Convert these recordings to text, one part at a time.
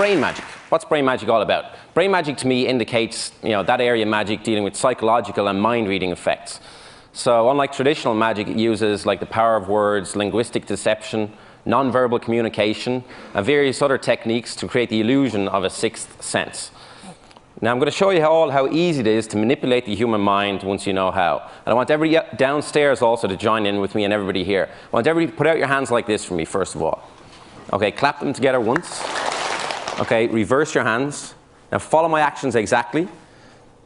brain magic. What's brain magic all about? Brain magic to me indicates, that area of magic dealing with psychological and mind-reading effects. So unlike traditional magic, it uses like the power of words, linguistic deception, non-verbal communication, and various other techniques to create the illusion of a sixth sense. Now I'm going to show you how easy it is to manipulate the human mind once you know how. And I want everybody downstairs also to join in with me and everybody here. I want everybody to put out your hands like this for me, first of all. Okay, clap them together once. Okay, reverse your hands. Now follow my actions exactly.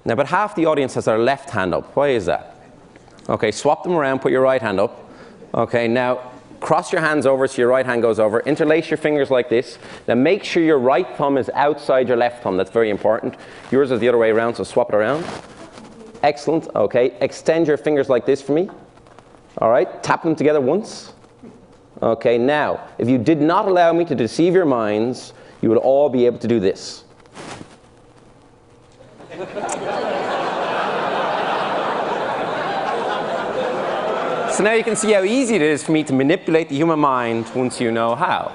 Now about half the audience has their left hand up. Why is that? Okay, swap them around, put your right hand up. Okay, now cross your hands over so your right hand goes over. Interlace your fingers like this. Now make sure your right thumb is outside your left thumb. That's very important. Yours is the other way around, so swap it around. Excellent. Okay, extend your fingers like this for me. All right, tap them together once. Okay, now, if you did not allow me to deceive your minds, you would all be able to do this. So now you can see how easy it is for me to manipulate the human mind once you know how.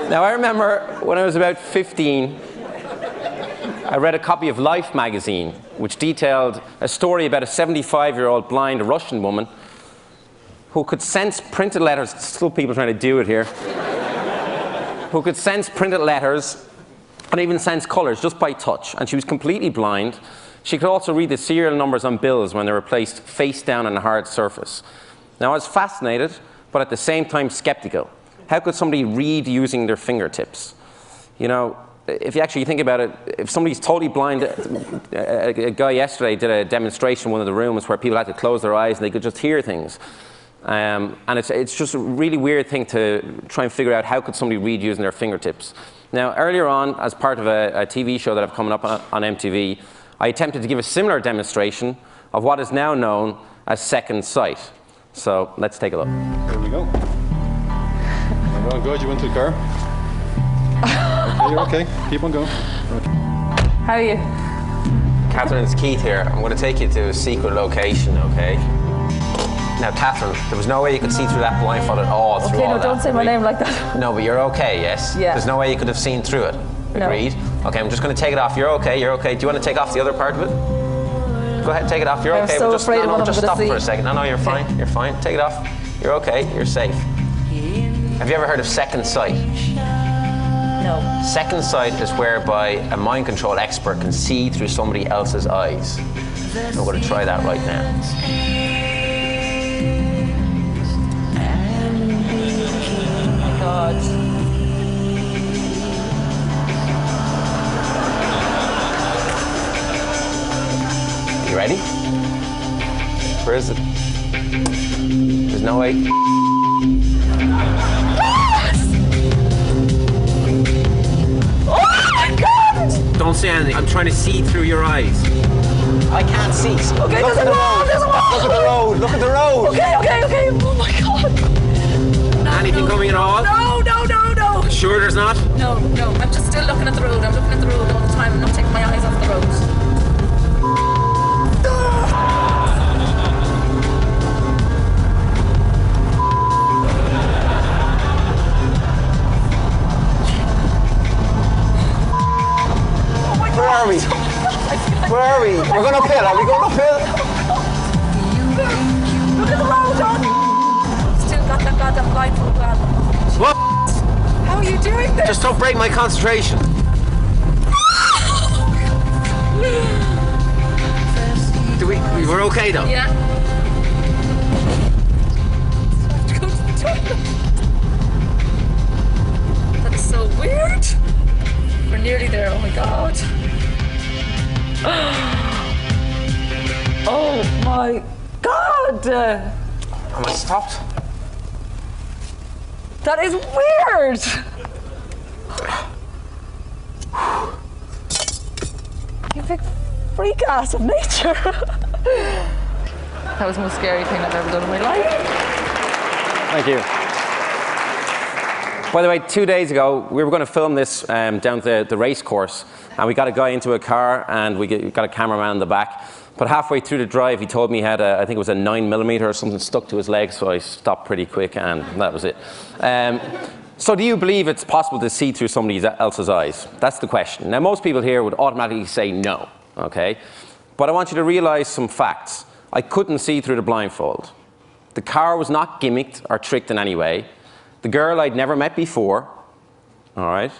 Now I remember when I was about 15, I read a copy of Life magazine, which detailed a story about a 75-year-old blind Russian woman who could sense printed letters. Still people trying to do it here. Who could sense printed letters and even sense colors just by touch. And she was completely blind. She could also read the serial numbers on bills when they were placed face down on a hard surface. Now I was fascinated, but at the same time skeptical. How could somebody read using their fingertips? If you actually think about it, if somebody's totally blind, a guy yesterday did a demonstration in one of the rooms where people had to close their eyes and they could just hear things. And it's just a really weird thing to try and figure out how could somebody read using their fingertips. Now earlier on, as part of a TV show that I've coming up on MTV, I attempted to give a similar demonstration of what is now known as second sight. So let's take a look. Here we go. You're going good. You went to the car. Okay, you're okay. Keep on going. Okay. How are you? Catherine, it's Keith here. I'm going to take you to a secret location, okay? Now, Catherine, there was no way you could see through that blindfold at all. Okay, no, don't say my name like that. No, but you're okay, yes? Yeah. There's no way you could have seen through it. Agreed? No. Okay, I'm just going to take it off. You're okay, you're okay. Do you want to take off the other part of it? Go ahead, take it off. You're okay. I'm so afraid of what I'm just going to see. stop for a second. No, you're fine. Okay. You're fine. Take it off. You're okay. You're safe. Have you ever heard of second sight? No. Second sight is whereby a mind control expert can see through somebody else's eyes. I'm going to try that right now. God. You ready? Where is it? There's no way. Oh my God! Don't say anything. I'm trying to see through your eyes. I can't see. Okay, there's a wall. There's a wall. Look at the road. Look at the road. Okay. Oh my God. Anything coming at all? No. Sure there's not? No. I'm just still looking at the road. I'm looking at the road all the time. I'm not taking my eyes off the road. Where are we? Where are we? We're going uphill. Are we going uphill? Look at the road, John. Still got that goddamn blindfold on. What? How are you doing this? Just don't break my concentration. We're okay though? Yeah. Go to the toilet. That's so weird. We're nearly there. Oh my God. Oh my God. Am I stopped? That is weird. You big freak ass of nature. That was the most scary thing I've ever done in my life. Thank you. By the way, 2 days ago, we were going to film this down the race course, and we got a guy into a car, and we got a cameraman in the back. But halfway through the drive, he told me he had I think it was a 9mm or something stuck to his leg, so I stopped pretty quick, and that was it. So do you believe it's possible to see through somebody else's eyes? That's the question. Now, most people here would automatically say no, okay? But I want you to realize some facts. I couldn't see through the blindfold. The car was not gimmicked or tricked in any way. The girl I'd never met before, all right?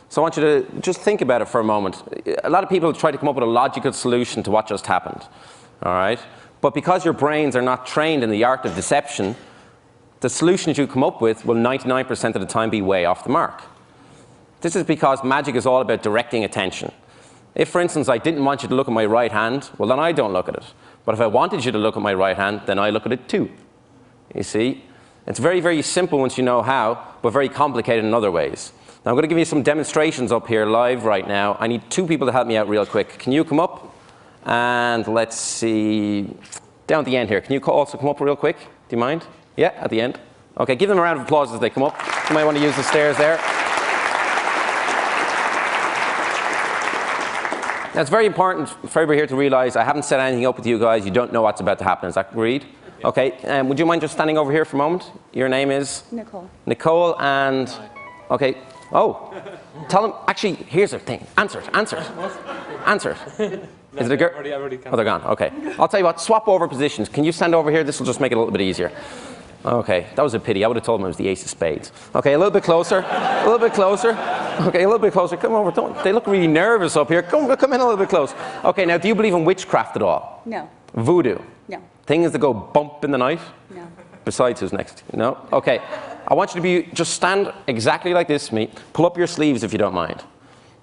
So I want you to just think about it for a moment. A lot of people try to come up with a logical solution to what just happened, all right? But because your brains are not trained in the art of deception, the solutions you come up with will 99% of the time be way off the mark. This is because magic is all about directing attention. If, for instance, I didn't want you to look at my right hand, well, then I don't look at it. But if I wanted you to look at my right hand, then I look at it too. You see? It's very, very simple once you know how, but very complicated in other ways. Now, I'm going to give you some demonstrations up here live right now. I need two people to help me out real quick. Can you come up? And let's see, down at the end here. Can you also come up real quick? Do you mind? Yeah, at the end. Okay, give them a round of applause as they come up. You might want to use the stairs there. Now, it's very important for everybody here to realize I haven't set anything up with you guys. You don't know what's about to happen. Is that agreed? Okay, would you mind just standing over here for a moment? Your name is? Nicole. Nicole, and, okay. Oh, tell them, actually, here's the thing. Answer it, answer it. Answer it. Is it a girl? Oh, they're gone, okay. I'll tell you what, swap over positions. Can you stand over here? This will just make it a little bit easier. Okay, that was a pity. I would have told them it was the ace of spades. Okay, a little bit closer, a little bit closer. Okay, a little bit closer. Come over, they look really nervous up here. Come in a little bit close. Okay, now, do you believe in witchcraft at all? No. Voodoo? No. Things that go bump in the night? No. Besides, who's next? No? Okay. I want you to just stand exactly like this to me. Pull up your sleeves if you don't mind.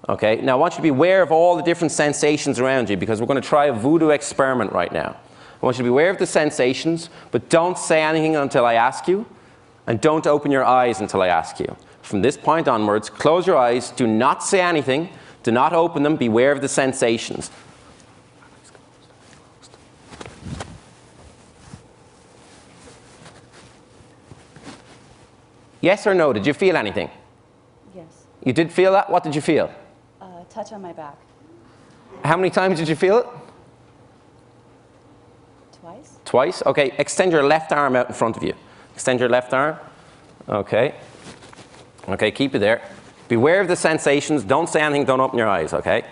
Okay? Now, I want you to be aware of all the different sensations around you because we're going to try a voodoo experiment right now. I want you to be aware of the sensations, but don't say anything until I ask you, and don't open your eyes until I ask you. From this point onwards, close your eyes, do not say anything, do not open them, beware of the sensations. Yes or no? Did you feel anything? Yes. You did feel that? What did you feel? Touch on my back. How many times did you feel it? Twice. Twice? Okay. Extend your left arm out in front of you. Extend your left arm. Okay. Okay, keep it there. Beware of the sensations. Don't say anything. Don't open your eyes, okay?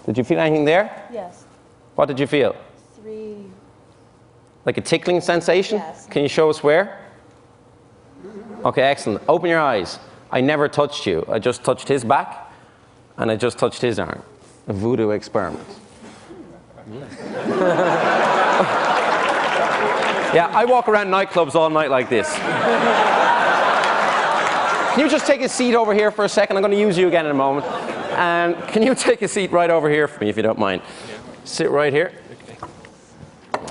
Did you feel anything there? Yes. What did you feel? 3. Like a tickling sensation? Yes. Can you show us where? Okay, excellent. Open your eyes. I never touched you. I just touched his back, and I just touched his arm. A voodoo experiment. Yeah, I walk around nightclubs all night like this. Can you just take a seat over here for a second? I'm going to use you again in a moment. And can you take a seat right over here for me, if you don't mind? Yeah. Sit right here.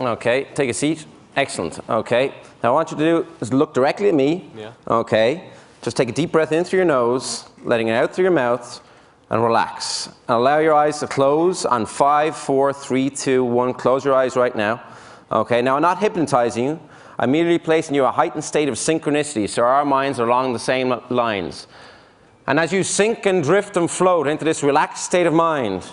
Okay, take a seat. Excellent. Okay. Now, what I want you to do is look directly at me. Yeah. Okay. Just take a deep breath in through your nose, letting it out through your mouth, and relax. And allow your eyes to close on 5, 4, 3, 2, 1. Close your eyes right now. Okay. Now, I'm not hypnotizing you. I'm merely placing you in a heightened state of synchronicity, so our minds are along the same lines. And as you sink and drift and float into this relaxed state of mind,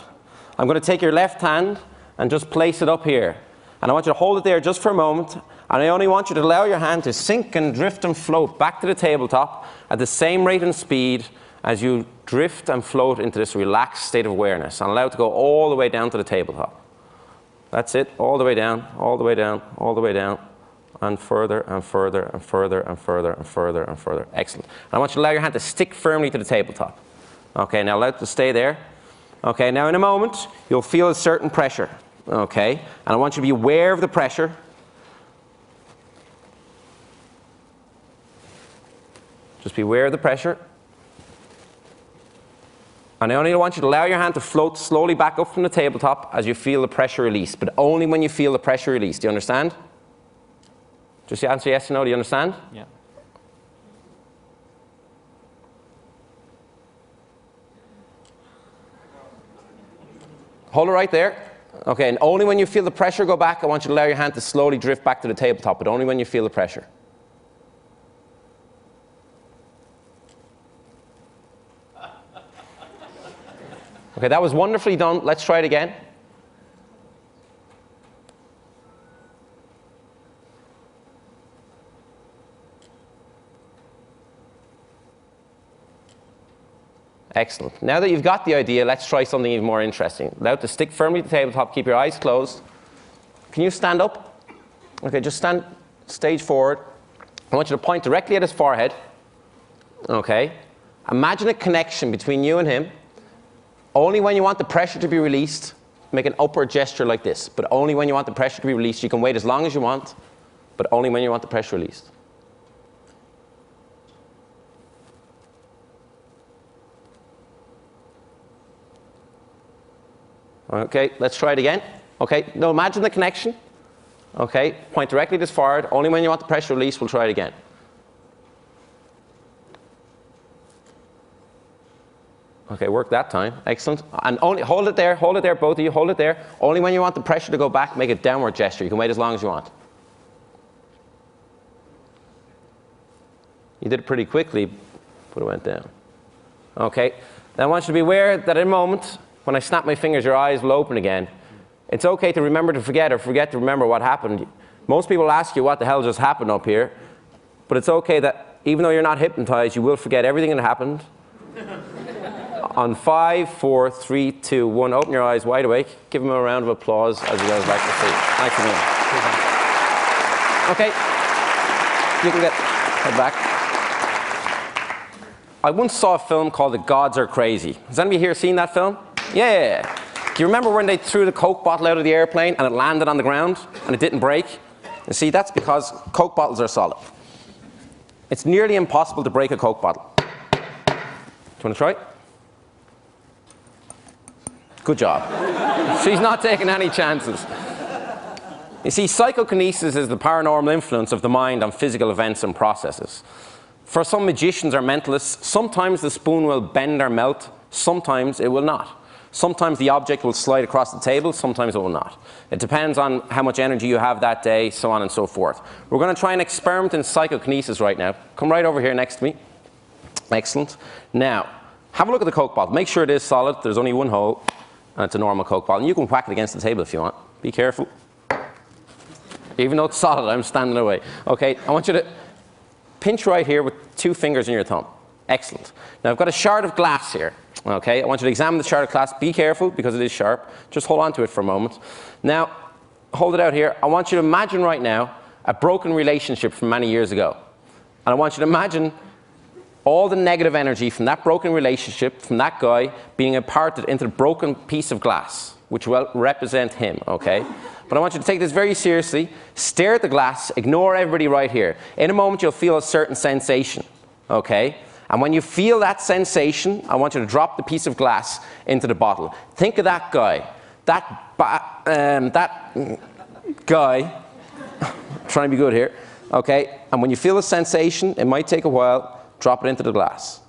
I'm going to take your left hand and just place it up here. And I want you to hold it there just for a moment. And I only want you to allow your hand to sink and drift and float back to the tabletop at the same rate and speed as you drift and float into this relaxed state of awareness. And allow it to go all the way down to the tabletop. That's it. All the way down, all the way down, all the way down. And further and further and further and further and further and further. Excellent. And I want you to allow your hand to stick firmly to the tabletop. Okay, now allow it to stay there. Okay, now in a moment, you'll feel a certain pressure. Okay, and I want you to be aware of the pressure. Just be aware of the pressure. And I only want you to allow your hand to float slowly back up from the tabletop as you feel the pressure release, but only when you feel the pressure release. Do you understand? Just answer yes or no. Do you understand? Yeah. Hold it right there. Okay, and only when you feel the pressure go back, I want you to allow your hand to slowly drift back to the tabletop, but only when you feel the pressure. Okay, that was wonderfully done. Let's try it again. Excellent. Now that you've got the idea, let's try something even more interesting. Allow it to stick firmly to the tabletop. Keep your eyes closed. Can you stand up? Okay, just stand stage forward. I want you to point directly at his forehead. Okay. Imagine a connection between you and him. Only when you want the pressure to be released, make an upward gesture like this. But only when you want the pressure to be released. You can wait as long as you want, but only when you want the pressure released. Okay, let's try it again. Okay, now imagine the connection. Okay, point directly to his forehead. Only when you want the pressure release, we'll try it again. Okay, work that time. Excellent. And only hold it there, both of you, hold it there. Only when you want the pressure to go back, make a downward gesture. You can wait as long as you want. You did it pretty quickly, but it went down. Okay, now I want you to be aware that in a moment, when I snap my fingers, your eyes will open again. It's okay to remember to forget or forget to remember what happened. Most people ask you what the hell just happened up here, but it's okay that even though you're not hypnotized, you will forget everything that happened. On 5, 4, 3, 2, 1, open your eyes wide awake. Give him a round of applause as you guys like to see. Thanks again. Okay, you can head back. I once saw a film called The Gods Are Crazy. Has anybody here seen that film? Yeah. Do you remember when they threw the Coke bottle out of the airplane and it landed on the ground and it didn't break? You see, that's because Coke bottles are solid. It's nearly impossible to break a Coke bottle. Do you want to try? Good job. She's not taking any chances. You see, psychokinesis is the paranormal influence of the mind on physical events and processes. For some magicians or mentalists, sometimes the spoon will bend or melt, sometimes it will not. Sometimes the object will slide across the table, sometimes it will not. It depends on how much energy you have that day, so on and so forth. We're going to try an experiment in psychokinesis right now. Come right over here next to me. Excellent. Now, have a look at the Coke bottle. Make sure it is solid. There's only one hole, and it's a normal Coke bottle. And you can whack it against the table if you want. Be careful. Even though it's solid, I'm standing away. Okay, I want you to pinch right here with 2 fingers in your thumb. Excellent. Now, I've got a shard of glass here. Okay, I want you to examine the shard of glass. Be careful, because it is sharp. Just hold on to it for a moment. Now, hold it out here. I want you to imagine right now a broken relationship from many years ago. And I want you to imagine all the negative energy from that broken relationship, from that guy, being imparted into the broken piece of glass, which will represent him, okay? But I want you to take this very seriously. Stare at the glass. Ignore everybody right here. In a moment, you'll feel a certain sensation, okay? And when you feel that sensation, I want you to drop the piece of glass into the bottle. Think of that guy. That guy. Trying to be good here. Okay? And when you feel the sensation, it might take a while, drop it into the glass.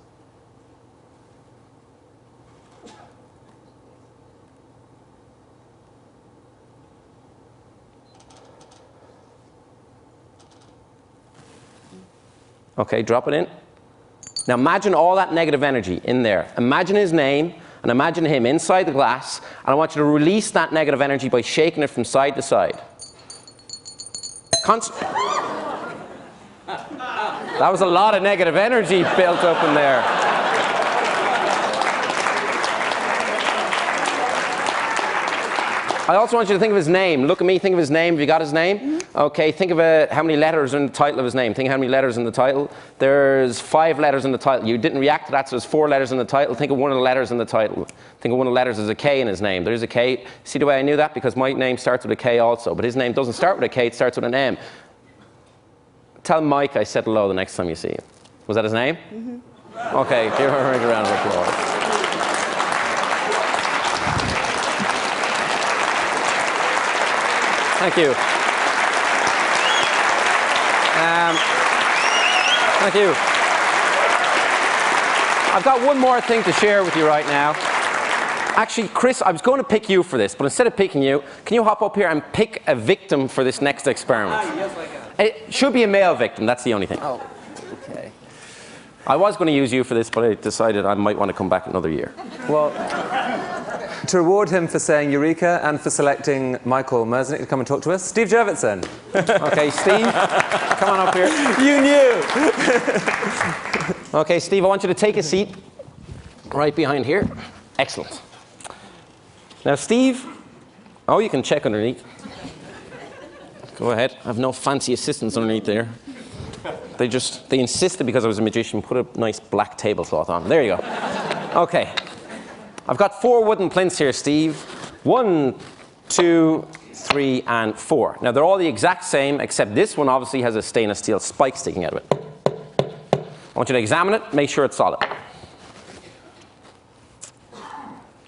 Okay, drop it in. Now imagine all that negative energy in there. Imagine his name and imagine him inside the glass, and I want you to release that negative energy by shaking it from side to side. That was a lot of negative energy built up in there. I also want you to think of his name. Look at me, think of his name. Have you got his name? Mm-hmm. Okay, think of how many letters are in the title of his name. Think of how many letters in the title. There's 5 letters in the title. You didn't react to that, so there's 4 letters in the title. Think of one of the letters in the title. Think of one of the letters as a K in his name. There's a K. See the way I knew that? Because my name starts with a K also, but his name doesn't start with a K, it starts with an M. Tell Mike I said hello the next time you see him. Was that his name? Mm-hmm. Okay, give her a round of applause. Thank you. Thank you. I've got one more thing to share with you right now. Actually, Chris, I was going to pick you for this, but instead of picking you, can you hop up here and pick a victim for this next experiment? Yes, I can. It should be a male victim, that's the only thing. Oh, okay. I was going to use you for this, but I decided I might want to come back another year. Well, to reward him for saying Eureka and for selecting Michael Merznick to come and talk to us, Steve Jurvetson. Okay, Steve, come on up here. You knew! Okay, Steve, I want you to take a seat. right behind here. Excellent. Now, Steve, oh, you can check underneath. Go ahead. I have no fancy assistants underneath there. They insisted because I was a magician, put a nice black tablecloth on. There you go. Okay. I've got 4 wooden plinths here, Steve. 1, 2, 3, and 4. Now, they're all the exact same, except this one obviously has a stainless steel spike sticking out of it. I want you to examine it, make sure it's solid.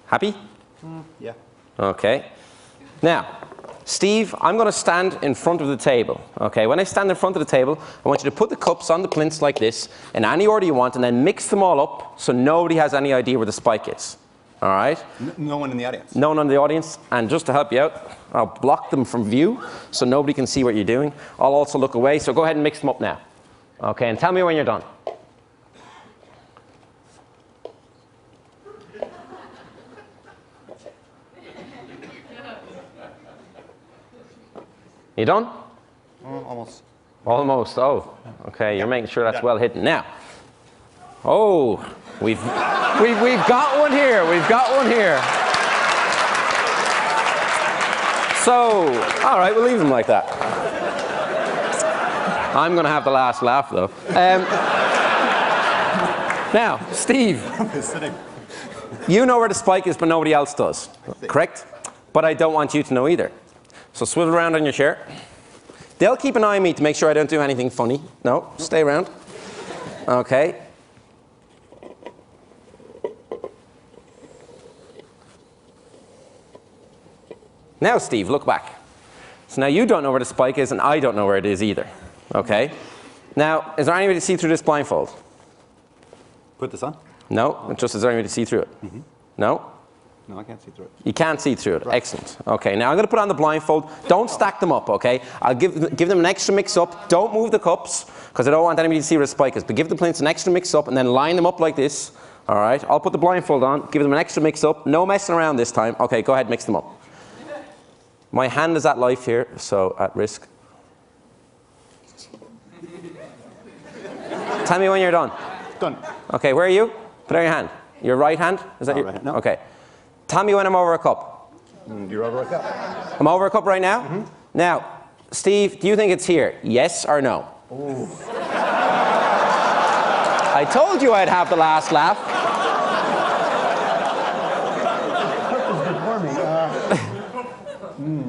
Happy? Yeah. Okay. Now, Steve, I'm going to stand in front of the table. Okay, when I stand in front of the table, I want you to put the cups on the plinths like this, in any order you want, and then mix them all up so nobody has any idea where the spike is. All right? No one in the audience. No one in the audience. And just to help you out, I'll block them from view so nobody can see what you're doing. I'll also look away, so go ahead and mix them up now. Okay, and tell me when you're done. You done? Almost. Almost. Oh, okay. You're making sure that's well hidden. Now, oh, we've got one here. We've got one here. So, all right, we'll leave them like that. I'm going to have the last laugh, though. Now, Steve, you know where the spike is, but nobody else does. Correct? But I don't want you to know either. So swivel around on your chair. They'll keep an eye on me to make sure I don't do anything funny. No, stay around. Okay. Now, Steve, look back. So now you don't know where the spike is, and I don't know where it is either. Okay? Now, is there any way to see through this blindfold? Put this on? No? Just is there any way to see through it? Mm-hmm. No? No, I can't see through it. You can't see through it. Right. Excellent. Okay, now I'm going to put on the blindfold. Don't stack them up, okay? I'll give them an extra mix up. Don't move the cups, because I don't want anybody to see where the spike is. But give the plinths an extra mix up, and then line them up like this. All right? I'll put the blindfold on, give them an extra mix up. No messing around this time. Okay, go ahead, mix them up. My hand is at life here, so at risk. Tell me when you're done. Done. Okay, where are you? Put out your hand. Your right hand? Is that your right hand, no. Okay. Tell me when I'm over a cup. You're over a cup. I'm over a cup right now? Mm-hmm. Now, Steve, do you think it's here? Yes or no? Ooh. I told you I'd have the last laugh.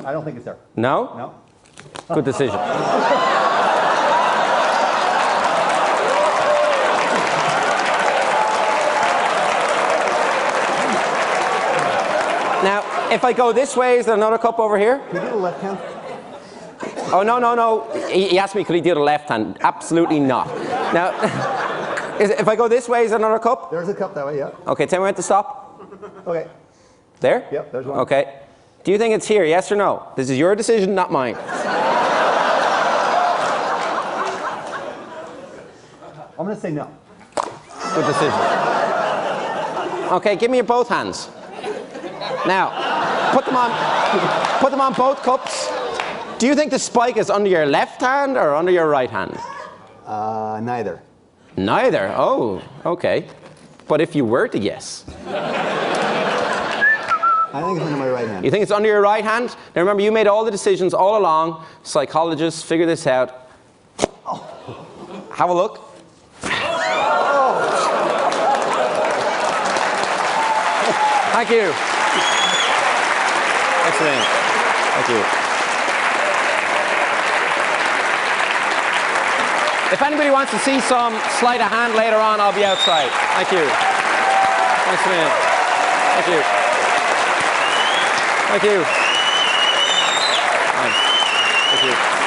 I don't think it's there. No? No. Good decision. Now, if I go this way, is there another cup over here? Can you do the left hand? Oh, no, no, no. He asked me, could he do the left hand? Absolutely not. Now, if I go this way, is there another cup? There's a cup that way, yeah. Okay, tell me when to stop. Okay. There? Yep, there's one. Okay. Do you think it's here, yes or no? This is your decision, not mine. I'm going to say no. Good decision. Okay, give me your both hands. Now, put them on both cups. Do you think the spike is under your left hand or under your right hand? Neither. Neither? Oh, okay. But if you were to guess. I think it's under my right hand. You think it's under your right hand? Now remember, you made all the decisions all along. Psychologists, figure this out. Have a look. Thank you. Excellent. Thank you. If anybody wants to see some sleight of hand later on, I'll be outside. Thank you. Thanks a million. Thank you. Thank you. Thank you.